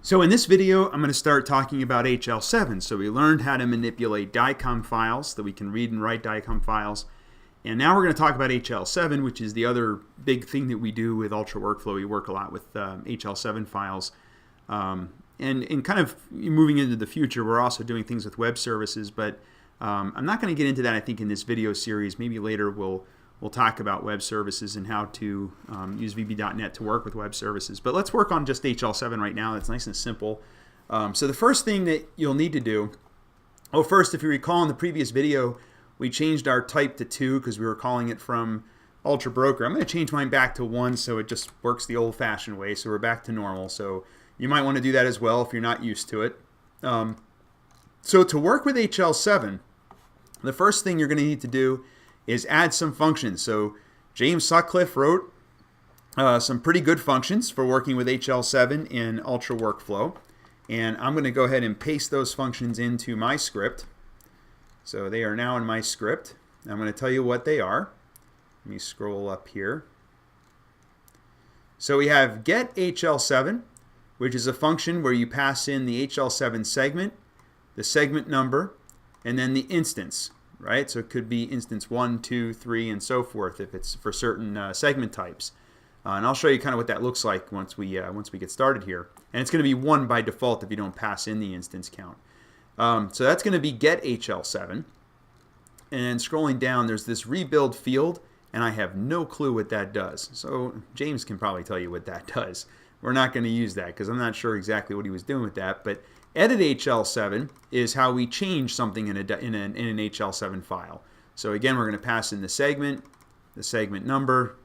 So in this video, I'm going to start talking about HL7. So we learned how to manipulate DICOM files, that we can read and write DICOM files. And now we're going to talk about HL7, which is the other big thing that we do with Ultra Workflow. We work a lot with HL7 files. And kind of moving into the future, we're also doing things with web services. But I'm not going to get into that, I think, in this video series. Maybe later we'll talk about web services and how to use VB.NET to work with web services. But let's work on just HL7 right now. That's nice and simple. So the first thing that you'll need to do, first, if you recall in the previous video, we changed our type to 2 because we were calling it from Ultra Broker. I'm going to change mine back to 1 so it just works the old-fashioned way. So we're back to normal. So you might want to do that as well if you're not used to it. So to work with HL7, the first thing you're going to need to do is add some functions. So James Sutcliffe wrote some pretty good functions for working with HL7 in Ultra Workflow. And I'm going to go ahead and paste those functions into my script. So they are now in my script. I'm going to tell you what they are. Let me scroll up here. So we have get HL7, which is a function where you pass in the HL7 segment, the segment number, and then the instance. Right? So it could be instance 1, 2, 3, and so forth if it's for certain segment types. And I'll show you kind of what that looks like once we get started here. And it's going to be 1 by default if you don't pass in the instance count. So that's going to be get HL7. And scrolling down, there's this rebuild field, and I have no clue what that does. So James can probably tell you what that does. We're not going to use that because I'm not sure exactly what he was doing with that. But edit HL7 is how we change something in an HL7 file. So again, we're going to pass in the segment number,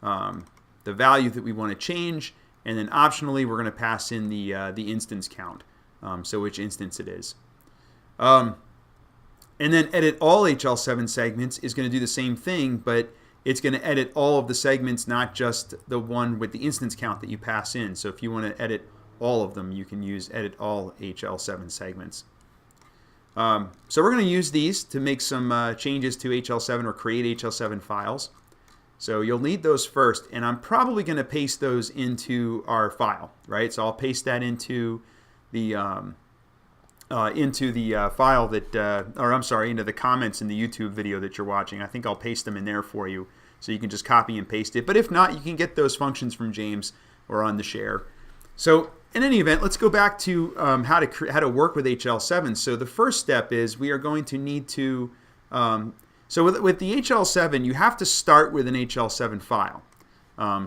the value that we want to change, and then optionally we're going to pass in the instance count, so which instance it is. And then edit all HL7 segments is going to do the same thing, but it's going to edit all of the segments, not just the one with the instance count that you pass in. So if you want to edit all of them, you can use edit all HL7 segments. So we're going to use these to make some changes to HL7 or create HL7 files. So you'll need those first, and I'm probably going to paste those into our file, right? So I'll paste that into the file that, into the comments in the YouTube video that you're watching. I think I'll paste them in there for you, so you can just copy and paste it. But if not, you can get those functions from James or on the share. So in any event, let's go back to how to work with HL7. So the first step is we are going to need to, so with the HL7, you have to start with an HL7 file.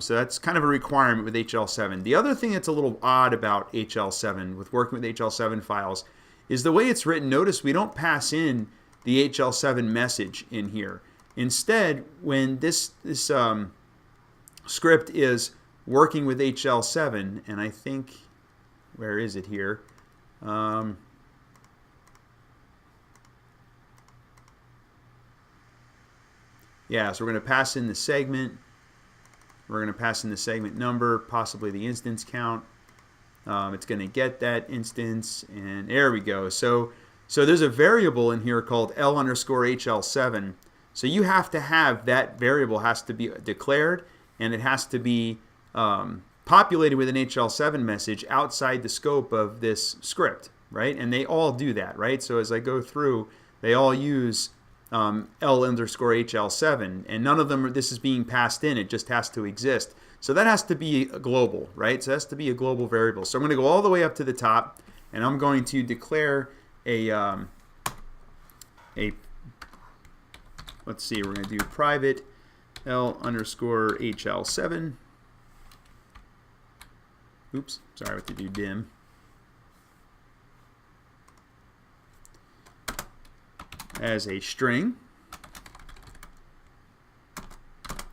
So that's kind of a requirement with HL7. The other thing that's a little odd about HL7, with working with HL7 files, is the way it's written. Notice we don't pass in the HL7 message in here. Instead, when this script is working with HL7, and I think, where is it here? Yeah, so we're going to pass in the segment. We're going to pass in the segment number, possibly the instance count. It's going to get that instance, and there we go. So there's a variable in here called L_HL7. So you have to have that variable has to be declared, and it has to be populated with an HL7 message outside the scope of this script, right? And they all do that, right? So as I go through, they all use L_HL7, and none of them, this is being passed in. It just has to exist. So that has to be a global, right? So it has to be a global variable. So I'm going to go all the way up to the top, and I'm going to declare let's see, we're going to do private L_HL7. Oops, sorry, I have to do dim. As a string.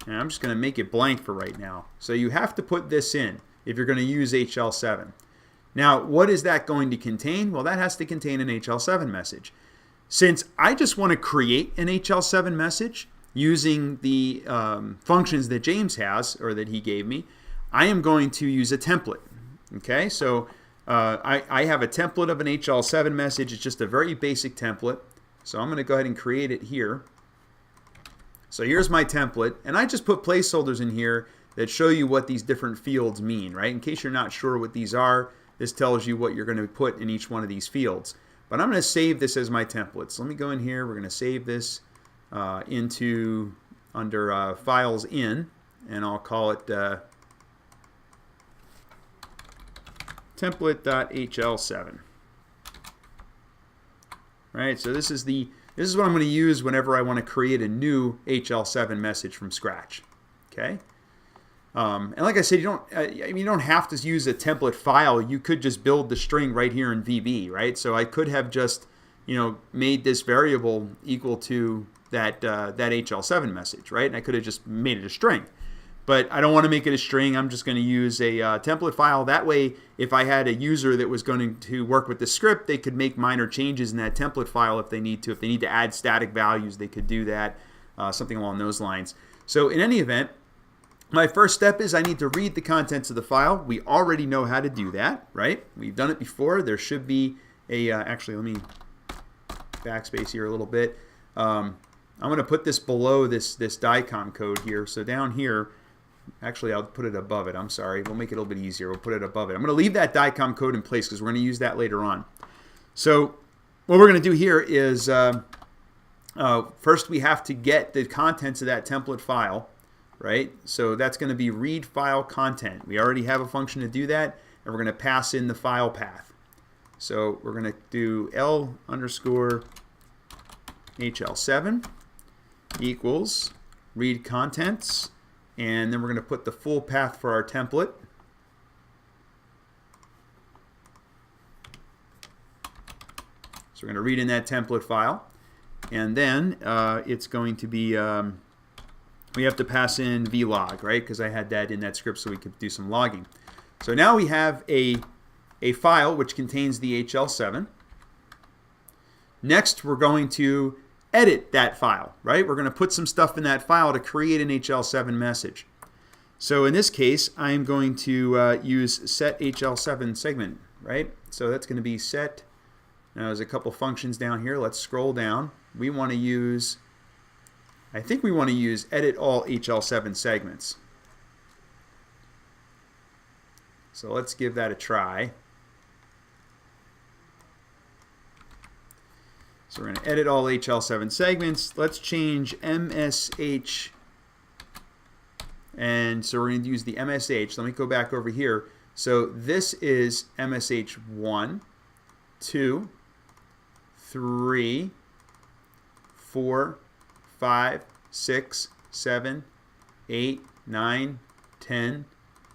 And I'm just going to make it blank for right now. So you have to put this in if you're going to use HL7. Now, what is that going to contain? Well, that has to contain an HL7 message. Since I just want to create an HL7 message using the functions that James has, or that he gave me, I am going to use a template. Okay, so I have a template of an HL7 message. It's just a very basic template. So I'm going to go ahead and create it here. So here's my template, and I just put placeholders in here that show you what these different fields mean, right? In case you're not sure what these are, this tells you what you're going to put in each one of these fields. But I'm going to save this as my template. So let me go in here. We're going to save this into under Files In, and I'll call it template.hl7. Right. So this is what I'm going to use whenever I want to create a new HL7 message from scratch. Okay. And like I said, you don't have to use a template file. You could just build the string right here in VB, right? So I could have just, made this variable equal to that HL7 message, right? And I could have just made it a string. But I don't want to make it a string. I'm just going to use a template file. That way, if I had a user that was going to work with the script, they could make minor changes in that template file if they need to. If they need to add static values, they could do that, something along those lines. So in any event, my first step is I need to read the contents of the file. We already know how to do that, right? We've done it before. There should be a, actually let me backspace here a little bit. I'm going to put this below this DICOM code here. So down here, actually I'll put it above it. I'm sorry. We'll make it a little bit easier. We'll put it above it. I'm going to leave that DICOM code in place because we're going to use that later on. So what we're going to do here is first we have to get the contents of that template file. Right? So that's going to be read file content. We already have a function to do that, and we're going to pass in the file path. So we're going to do L underscore HL7 equals read contents, and then we're going to put the full path for our template. So we're going to read in that template file, and then it's going to be we have to pass in vlog, right? Because I had that in that script so we could do some logging. So now we have a file which contains the HL7. Next, we're going to edit that file, right? We're going to put some stuff in that file to create an HL7 message. So in this case, I'm going to use set HL7 segment, right? So that's going to be set. Now there's a couple functions down here. Let's scroll down. We want to use, I think we want to use edit all HL7 segments. So let's give that a try. So we're going to edit all HL7 segments. Let's change MSH. And so we're going to use the MSH. Let me go back over here. So this is MSH 1, 2, 3, 4, 5, 6, 7, 8, 9, 10,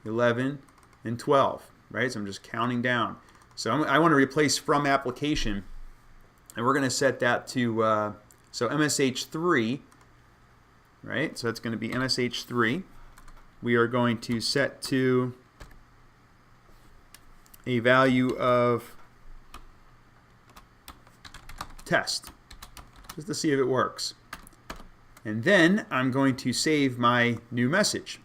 11, and 12, right? So I'm just counting down. So I want to replace from application, and we're going to set that to, so MSH3, right? So it's going to be MSH3. We are going to set to a value of test, just to see if it works. And then I'm going to save my new message.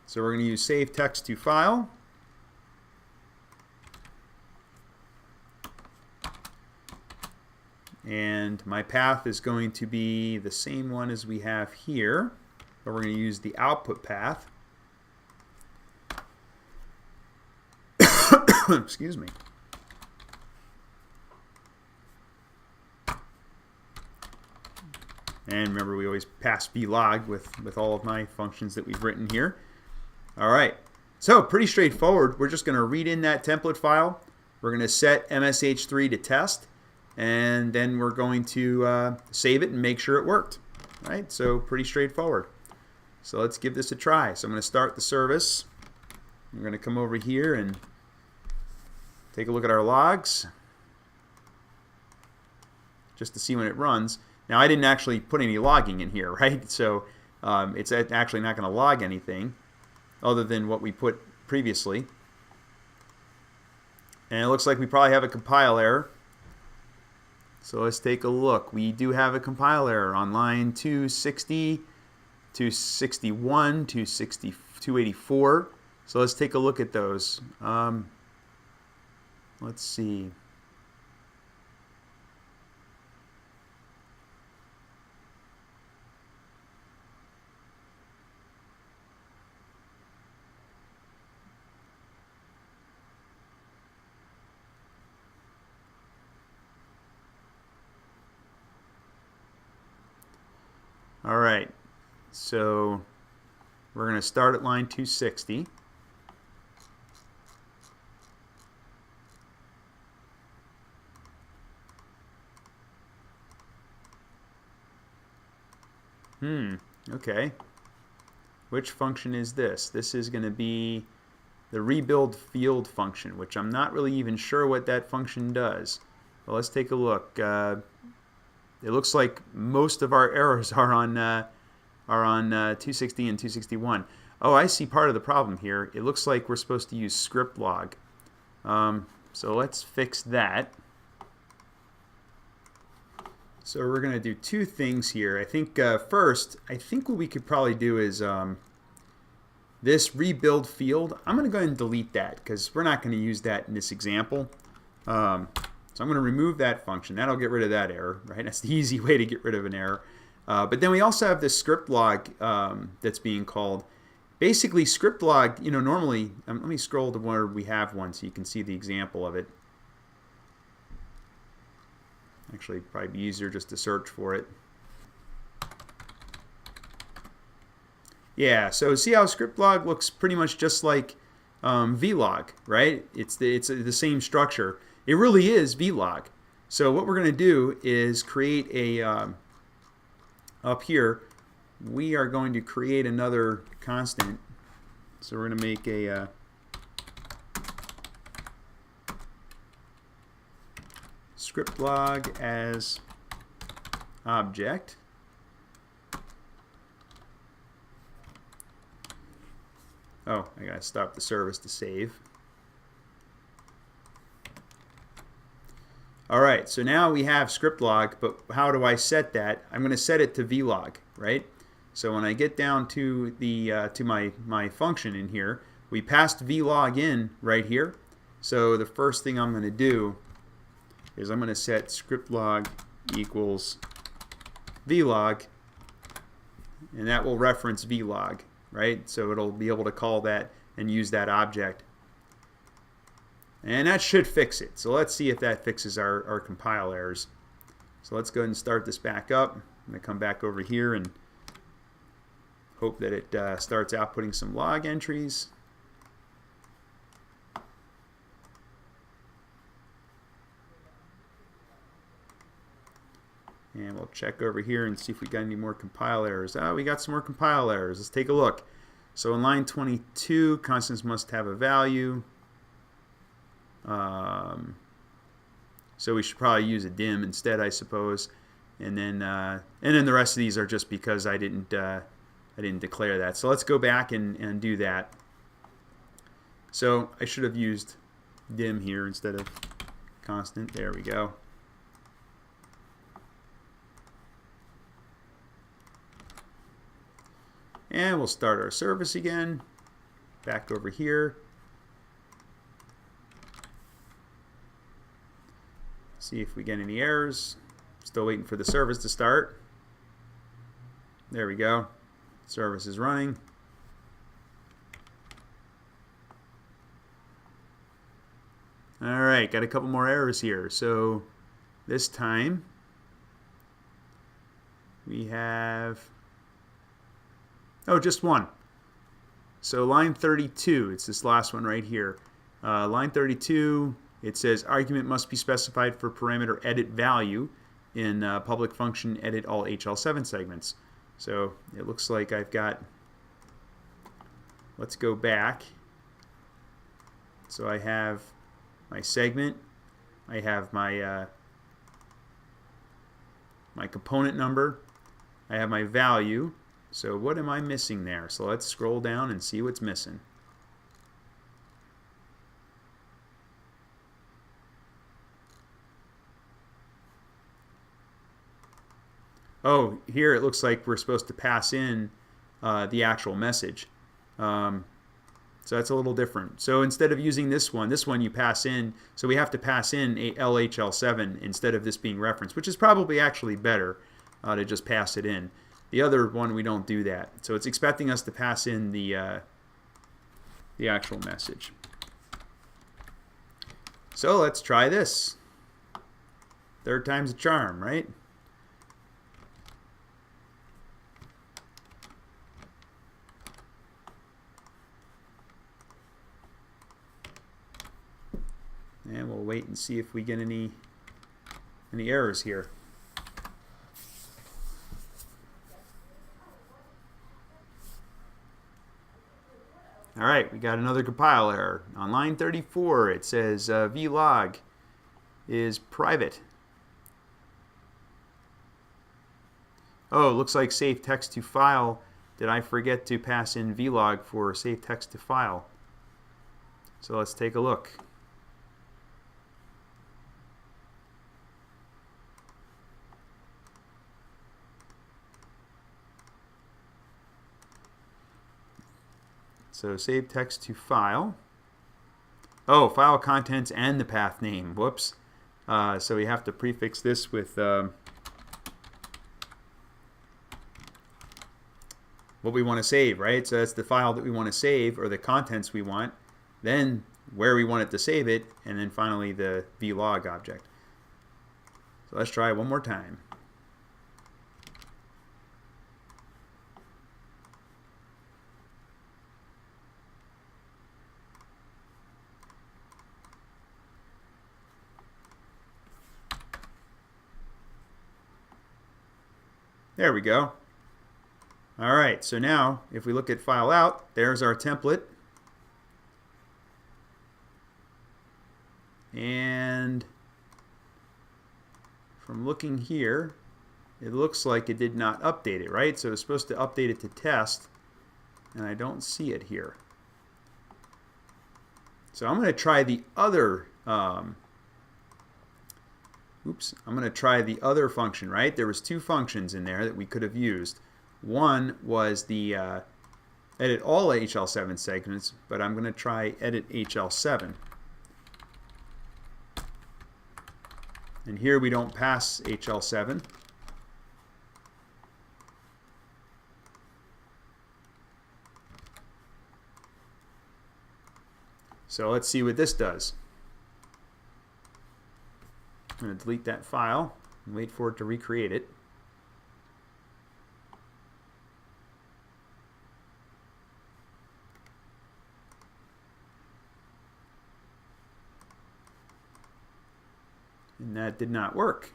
So we're going to use save text to file. And my path is going to be the same one as we have here, but we're going to use the output path. Excuse me. And remember, we always pass vlog with all of my functions that we've written here. All right, so pretty straightforward. We're just going to read in that template file. We're going to set MSH3 to test, and then we're going to save it and make sure it worked. All right, so pretty straightforward. So let's give this a try. So I'm going to start the service. We're going to come over here and take a look at our logs just to see when it runs. Now, I didn't actually put any logging in here, right? So it's actually not going to log anything other than what we put previously. And it looks like we probably have a compile error. So let's take a look. We do have a compile error on line 260, 261, 260, 284. So let's take a look at those. Let's see. So we're going to start at line 260. Okay. Which function is this? This is going to be the rebuild field function, which I'm not really even sure what that function does. Well, let's take a look. It looks like most of our errors are on 260 and 261. Oh, I see part of the problem here. It looks like we're supposed to use script log. So let's fix that. So we're going to do two things here. I think first, I think what we could probably do is this rebuild field. I'm going to go ahead and delete that because we're not going to use that in this example. So I'm going to remove that function. That'll get rid of that error, right? That's the easy way to get rid of an error. But then we also have this script log that's being called. Basically, script log, normally, let me scroll to where we have one so you can see the example of it. Actually, probably be easier just to search for it. Yeah, so see how script log looks pretty much just like vlog, right? It's the same structure. It really is vlog. So what we're going to do is create a up here. We are going to create another constant. So we're going to make a script log as object. Oh, I gotta stop the service to save. Alright, so now we have script log, but how do I set that? I'm going to set it to vlog, right? So when I get down to the to my function in here, we passed vlog in right here. So the first thing I'm going to do is I'm going to set script log equals vlog, and that will reference vlog, right? So it'll be able to call that and use that object. And that should fix it. So let's see if that fixes our compile errors. So let's go ahead and start this back up. I'm going to come back over here and hope that it starts outputting some log entries. And we'll check over here and see if we got any more compile errors. Oh, we got some more compile errors. Let's take a look. So in line 22, constants must have a value. So we should probably use a dim instead, I suppose. And then the rest of these are just because I didn't declare that. So let's go back and do that. So I should have used dim here instead of constant. There we go. And we'll start our service again. Back over here. See if we get any errors. Still waiting for the service to start. There we go. Service is running. Alright, got a couple more errors here. So this time we have just one. So line 32, it's this last one right here. Line 32, it says argument must be specified for parameter edit value in public function edit all HL7 segments. So it looks like I've got, let's go back. So I have my segment, I have my my component number, I have my value. So what am I missing there? So let's scroll down and see what's missing. Oh, here it looks like we're supposed to pass in the actual message. So that's a little different. So instead of using this one you pass in, so we have to pass in a LHL7 instead of this being referenced, which is probably actually better to just pass it in. The other one, we don't do that. So it's expecting us to pass in the actual message. So let's try this. Third time's a charm, right? And we'll wait and see if we get any errors here. All right, we got another compile error. On line 34, it says vlog is private. Oh, it looks like save text to file. Did I forget to pass in vlog for save text to file? So let's take a look. So save text to file. Oh, file contents and the path name. Whoops. So we have to prefix this with what we want to save, right? So that's the file that we want to save, or the contents we want, then where we want it to save it, and then finally the vlog object. So let's try it one more time. There we go. All right, so now if we look at file out, there's our template. And from looking here, it looks like it did not update it, right? So it's supposed to update it to test, and I don't see it here. So I'm going to try the other I'm going to try the other function, right? There was two functions in there that we could have used. One was the edit all HL7 segments, but I'm going to try edit HL7. And here we don't pass HL7. So let's see what this does. I'm going to delete that file and wait for it to recreate it. And that did not work.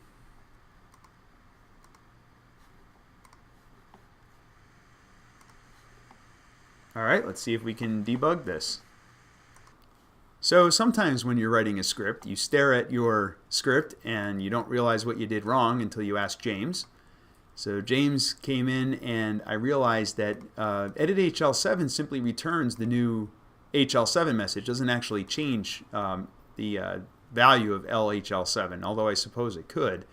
All right, let's see if we can debug this. So sometimes when you're writing a script, you stare at your script and you don't realize what you did wrong until you ask James. So James came in and I realized that edit HL7 simply returns the new HL7 message. It doesn't actually change the value of LHL7, although I suppose it could.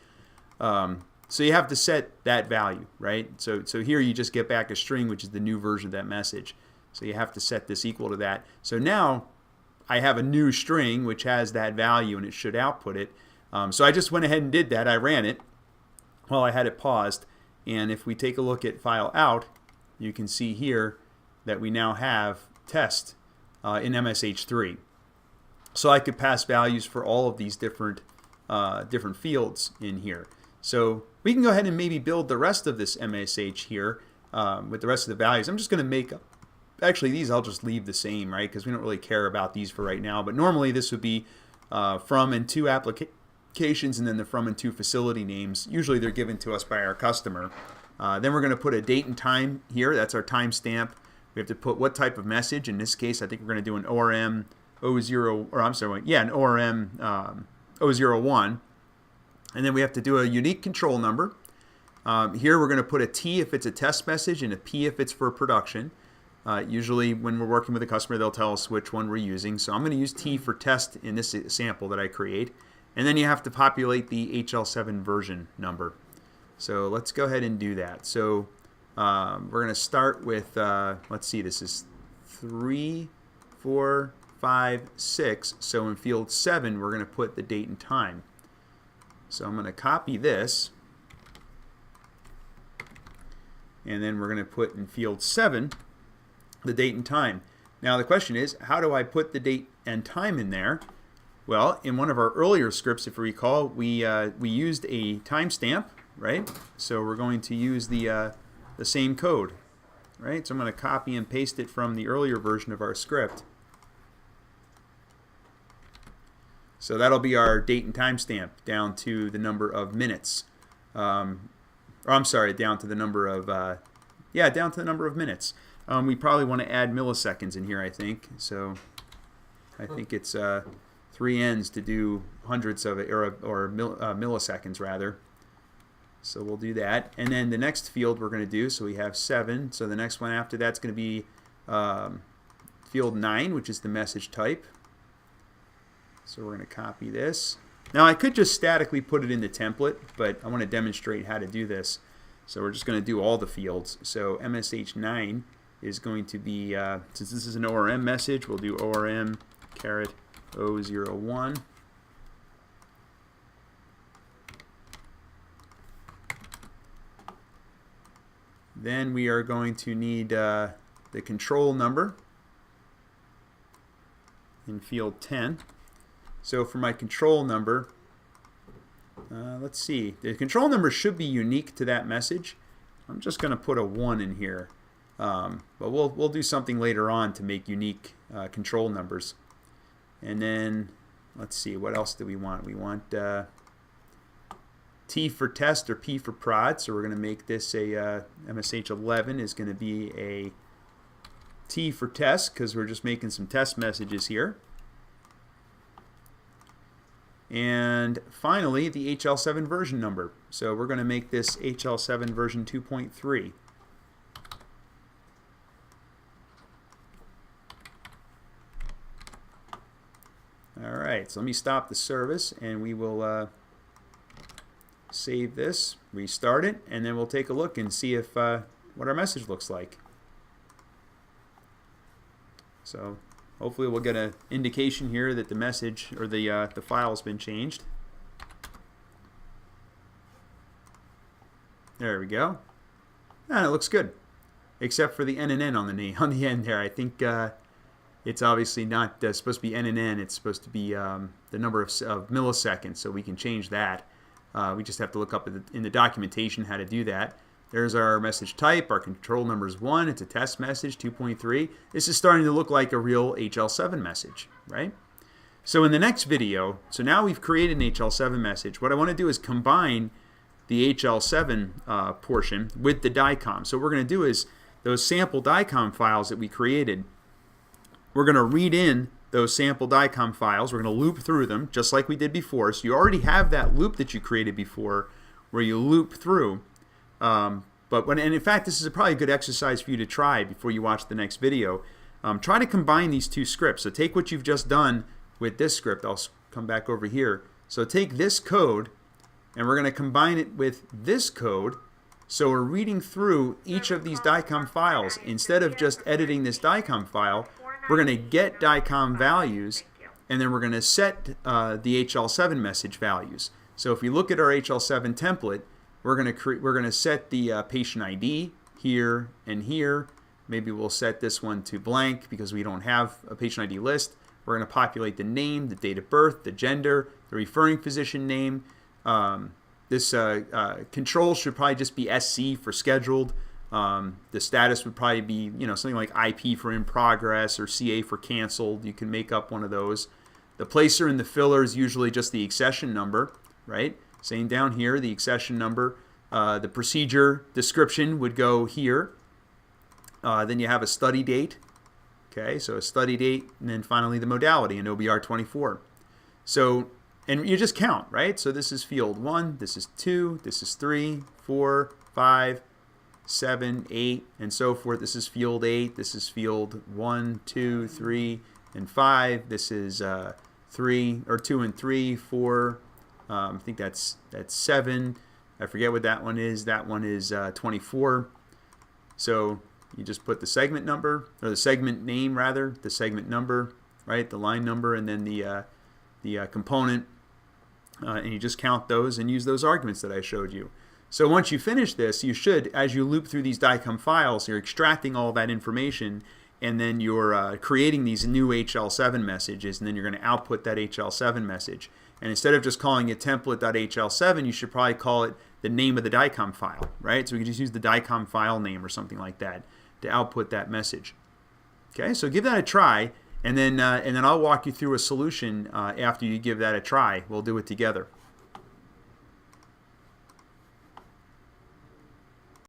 So you have to set that value, right? So here you just get back a string, which is the new version of that message. So you have to set this equal to that. So now I have a new string which has that value and it should output it. So I just went ahead and did that. I ran it while I had it paused. And if we take a look at file out, you can see here that we now have test in MSH3. So I could pass values for all of these different fields in here. So we can go ahead and maybe build the rest of this MSH here with the rest of the values. I'm just going to make up. Actually, these I'll just leave the same, right? Because we don't really care about these for right now. But normally this would be from and to applications and then the from and to facility names. Usually they're given to us by our customer. Then we're going to put a date and time here. That's our timestamp. We have to put what type of message. In this case, I think we're going to do an ORM 00, or I'm sorry, yeah, an ORM 001. And then we have to do a unique control number. Here we're going to put a T if it's a test message and a P if it's for production. Usually when we're working with a customer, they'll tell us which one we're using. So I'm going to use T for test in this sample that I create. And then you have to populate the HL7 version number. So let's go ahead and do that. So we're going to start with, let's see, this is 3, 4, 5, 6. So in field 7, we're going to put the date and time. So I'm going to copy this. And then we're going to put in field 7 the date and time. Now the question is, how do I put the date and time in there? Well, in one of our earlier scripts, if you recall, we used a timestamp, right? So we're going to use the same code, right? So I'm going to copy and paste it from the earlier version of our script. So that'll be our date and time stamp down to the number of minutes. Or I'm sorry, down to the number of, down to the number of minutes. We probably want to add milliseconds in here, I think. So I think it's 3 n's to do hundreds of it, or milliseconds rather. So we'll do that. And then the next field we're going to do, so we have 7. So the next one after that's going to be field 9, which is the message type. So we're going to copy this. Now I could just statically put it in the template, but I want to demonstrate how to do this. So we're just going to do all the fields. So MSH9 is going to be, since this is an ORM message, we'll do ORM caret 001. Then we are going to need the control number in field 10. So for my control number, let's see. The control number should be unique to that message. I'm just going to put a 1 in here. But we'll do something later on to make unique control numbers. And then, let's see, what else do we want? We want T for test or P for prod. So we're going to make this a MSH11 is going to be a T for test because we're just making some test messages here. And finally, the HL7 version number. So we're going to make this HL7 version 2.3. All right, so let me stop the service and we will save this, restart it, and then we'll take a look and see if what our message looks like. So hopefully we'll get an indication here that the message or the file has been changed. There we go. And it looks good, except for the N and N on the end there. I think it's obviously not supposed to be N and N. It's supposed to be the number of milliseconds, so we can change that. We just have to look up in the documentation how to do that. There's our message type. Our control number is 1. It's a test message, 2.3. This is starting to look like a real HL7 message, right? So in the next video, so now we've created an HL7 message. What I want to do is combine the HL7 portion with the DICOM. So what we're going to do is those sample DICOM files that we created, we're going to read in those sample DICOM files. We're going to loop through them just like we did before. So you already have that loop that you created before where you loop through. And in fact, this is probably a good exercise for you to try before you watch the next video. Try to combine these two scripts. So take what you've just done with this script. I'll come back over here. So take this code and we're going to combine it with this code. So we're reading through each of these DICOM files. Instead of just editing this DICOM file, we're going to get DICOM values and then we're going to set the HL7 message values. So if we look at our HL7 template, we're going to set the patient ID here and here. Maybe we'll set this one to blank because we don't have a patient ID list. We're going to populate the name, the date of birth, the gender, the referring physician name. This control should probably just be SC for scheduled. The status would probably be something like IP for in progress or CA for canceled. You can make up one of those. The placer and the filler is usually just the accession number, right? Same down here, the accession number. The procedure description would go here. Then you have a study date. Okay, so a study date, and then finally the modality, an OBR 24. So, and you just count, right? So this is field 1, this is 2, this is 3, 4, 5, 7, 8, and so forth. This is field 8, this is field 1, 2, 3, and 5. This is 2 and 3, 4. I think that's 7. I forget what that one is. That one is 24. So you just put the segment number, or the segment name rather, the segment number, right? The line number, and then the component, and you just count those and use those arguments that I showed you. So once you finish this, you should, as you loop through these DICOM files, you're extracting all that information, and then you're creating these new HL7 messages, and then you're going to output that HL7 message. And instead of just calling it template.hl7, you should probably call it the name of the DICOM file, right? So we can just use the DICOM file name or something like that to output that message. Okay, so give that a try. and then I'll walk you through a solution after you give that a try. We'll do it together.